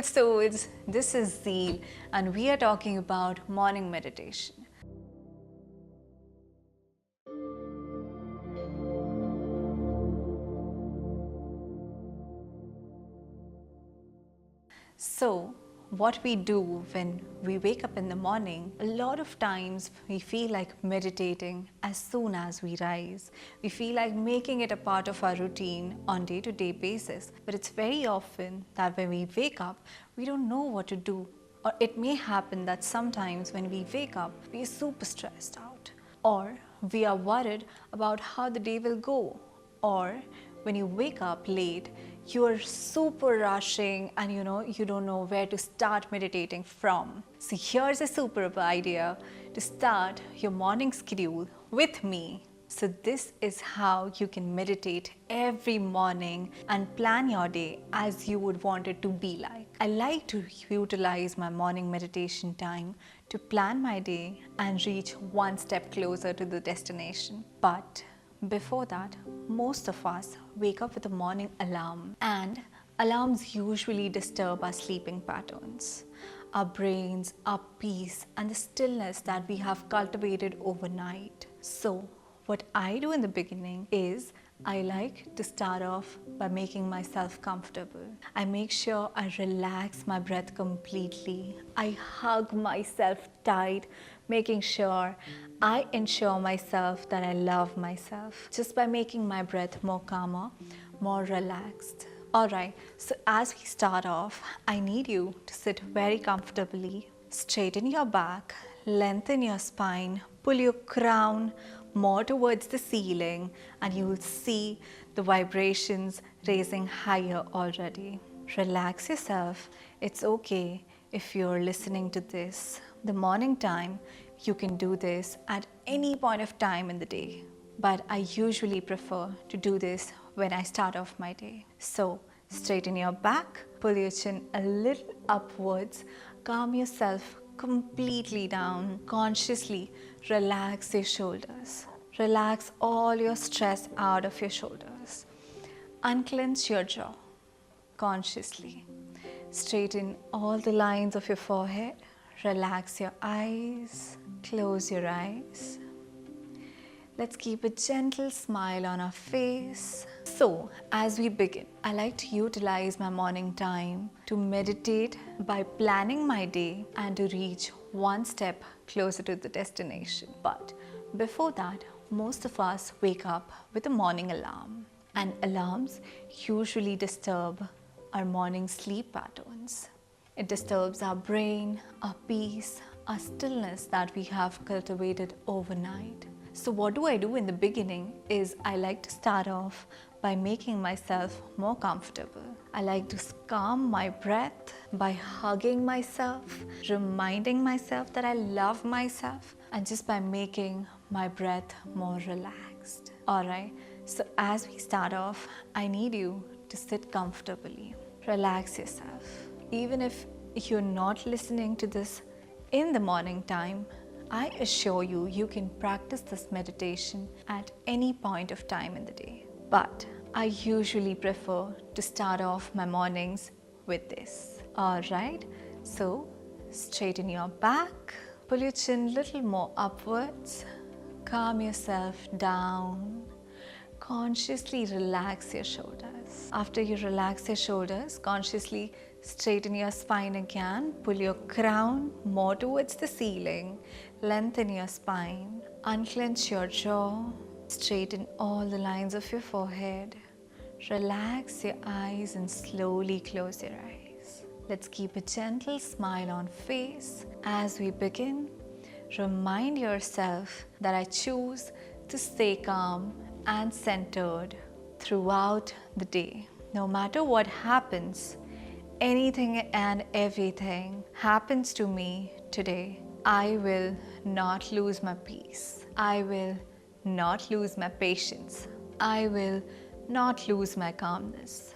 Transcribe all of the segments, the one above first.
souls, this is Zeel and we are talking about morning meditation. So, what we do when we wake up in the morning, a lot of times we feel like meditating as soon as we rise. We feel like making it a part of our routine on day-to-day basis. But it's very often that when we wake up, we don't know what to do. Or it may happen that sometimes when we wake up, we are super stressed out. Or we are worried about how the day will go. Or when you wake up late, you're super rushing and you don't know where to start meditating from. So here's a superb idea to start your morning schedule with me. So this is how you can meditate every morning and plan your day as you would want it to be like. I like to utilize my morning meditation time to plan my day and reach one step closer to the destination. But before that, most of us wake up with a morning alarm, and alarms usually disturb our sleeping patterns, our brains, our peace, and the stillness that we have cultivated overnight. So, what I do in the beginning is I like to start off by making myself comfortable. I make sure I relax my breath completely. I hug myself tight, making sure I ensure myself that I love myself just by making my breath more calmer, more relaxed. Alright, so as we start off, I need you to sit very comfortably, straighten your back, lengthen your spine, pull your crown more towards the ceiling, and you will see the vibrations raising higher already. Relax yourself. It's okay if you're listening to this the morning time. You can do this at any point of time in the day, but I usually prefer to do this when I start off my day. So straighten your back, pull your chin a little upwards, calm yourself completely down. Consciously relax your shoulders. Relax all your stress out of your shoulders. Unclench your jaw consciously. Straighten all the lines of your forehead. Relax your eyes. Close your eyes. Let's keep a gentle smile on our face. So, as we begin, I like to utilize my morning time to meditate by planning my day and to reach one step closer to the destination. But before that, most of us wake up with a morning alarm, and alarms usually disturb our morning sleep patterns. It disturbs our brain, our peace, our stillness that we have cultivated overnight. So what do I do in the beginning is I like to start off by making myself more comfortable. I like to calm my breath by hugging myself, reminding myself that I love myself, and just by making my breath more relaxed. Alright, so as we start off, I need you to sit comfortably. Relax yourself. Even if you're not listening to this in the morning time, I assure you, you can practice this meditation at any point of time in the day. But I usually prefer to start off my mornings with this. Alright, so straighten your back, pull your chin a little more upwards, calm yourself down, consciously relax your shoulders. After you relax your shoulders, consciously straighten your spine again, pull your crown more towards the ceiling, lengthen your spine, unclench your jaw, straighten all the lines of your forehead, relax your eyes and slowly close your eyes. Let's keep a gentle smile on face. As we begin, remind yourself that I choose to stay calm and centered throughout the day. No matter what happens, anything and everything happens to me today, I will not lose my peace. I will not lose my patience. I will not lose my calmness.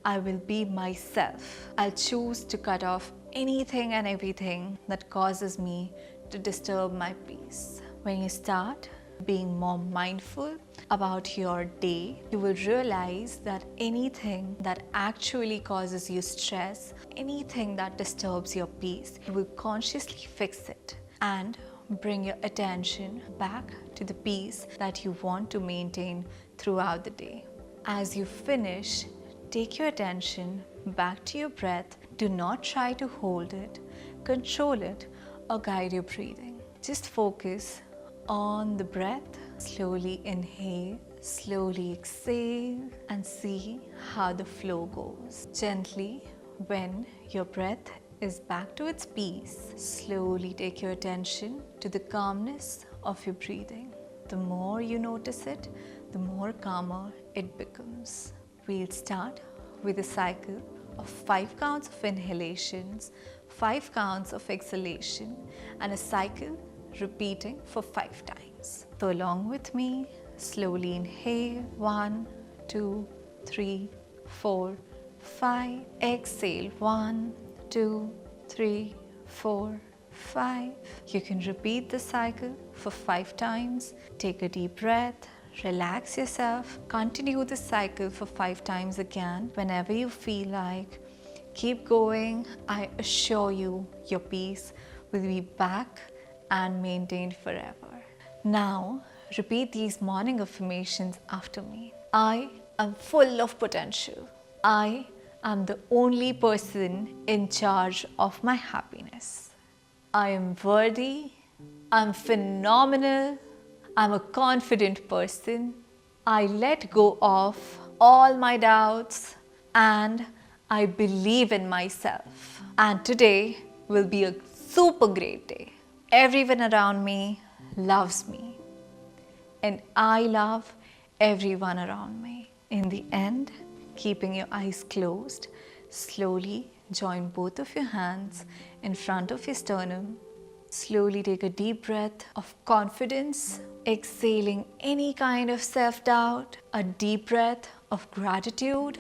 I will be myself. I'll choose to cut off anything and everything that causes me to disturb my peace. When you start being more mindful about your day, you will realize that anything that actually causes you stress, anything that disturbs your peace, you will consciously fix it and bring your attention back to the peace that you want to maintain throughout the day. As you finish, take your attention back to your breath. Do not try to hold it, control it, or guide your breathing. Just focus on the breath. Slowly inhale, slowly exhale, and see how the flow goes. Gently, when your breath is back to its peace, slowly take your attention to the calmness of your breathing. The more you notice it, the more calmer it becomes. We'll start with a cycle of 5 counts of inhalations, 5 counts of exhalation, and a cycle repeating for 5 times. So along with me, slowly inhale, 1, 2, 3, 4, 5. Exhale, 1, 2, 3, 4, 5. You can repeat the cycle for 5 times. Take a deep breath, relax yourself. Continue the cycle for 5 times again whenever you feel like. Keep going. I assure you, your peace will be back and maintained forever. Now, repeat these morning affirmations after me. I am full of potential. I am the only person in charge of my happiness. I am worthy. I'm phenomenal. I'm a confident person. I let go of all my doubts and I believe in myself. And today will be a super great day. Everyone around me loves me, and I love everyone around me. In the end, keeping your eyes closed, slowly join both of your hands in front of your sternum. Slowly take a deep breath of confidence, exhaling any kind of self-doubt, a deep breath of gratitude,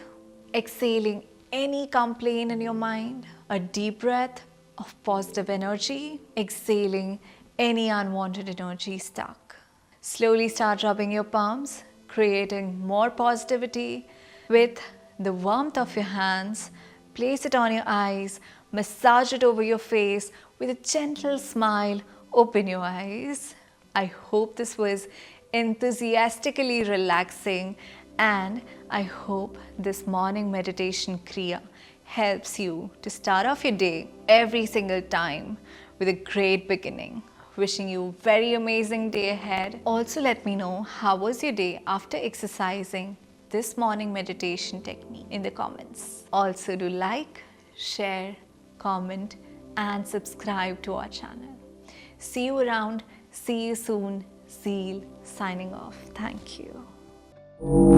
exhaling any complaint in your mind, a deep breath of positive energy, exhaling any unwanted energy stuck. Slowly start rubbing your palms, creating more positivity. With the warmth of your hands, place it on your eyes, massage it over your face with a gentle smile. Open your eyes. I hope this was enthusiastically relaxing, and I hope this morning meditation kriya helps you to start off your day every single time with a great beginning. Wishing you a very amazing day ahead. Also let me know how was your day after exercising this morning meditation technique in the comments. Also do like, share, comment and subscribe to our channel. See you around. See you soon. Zeel signing off. Thank you.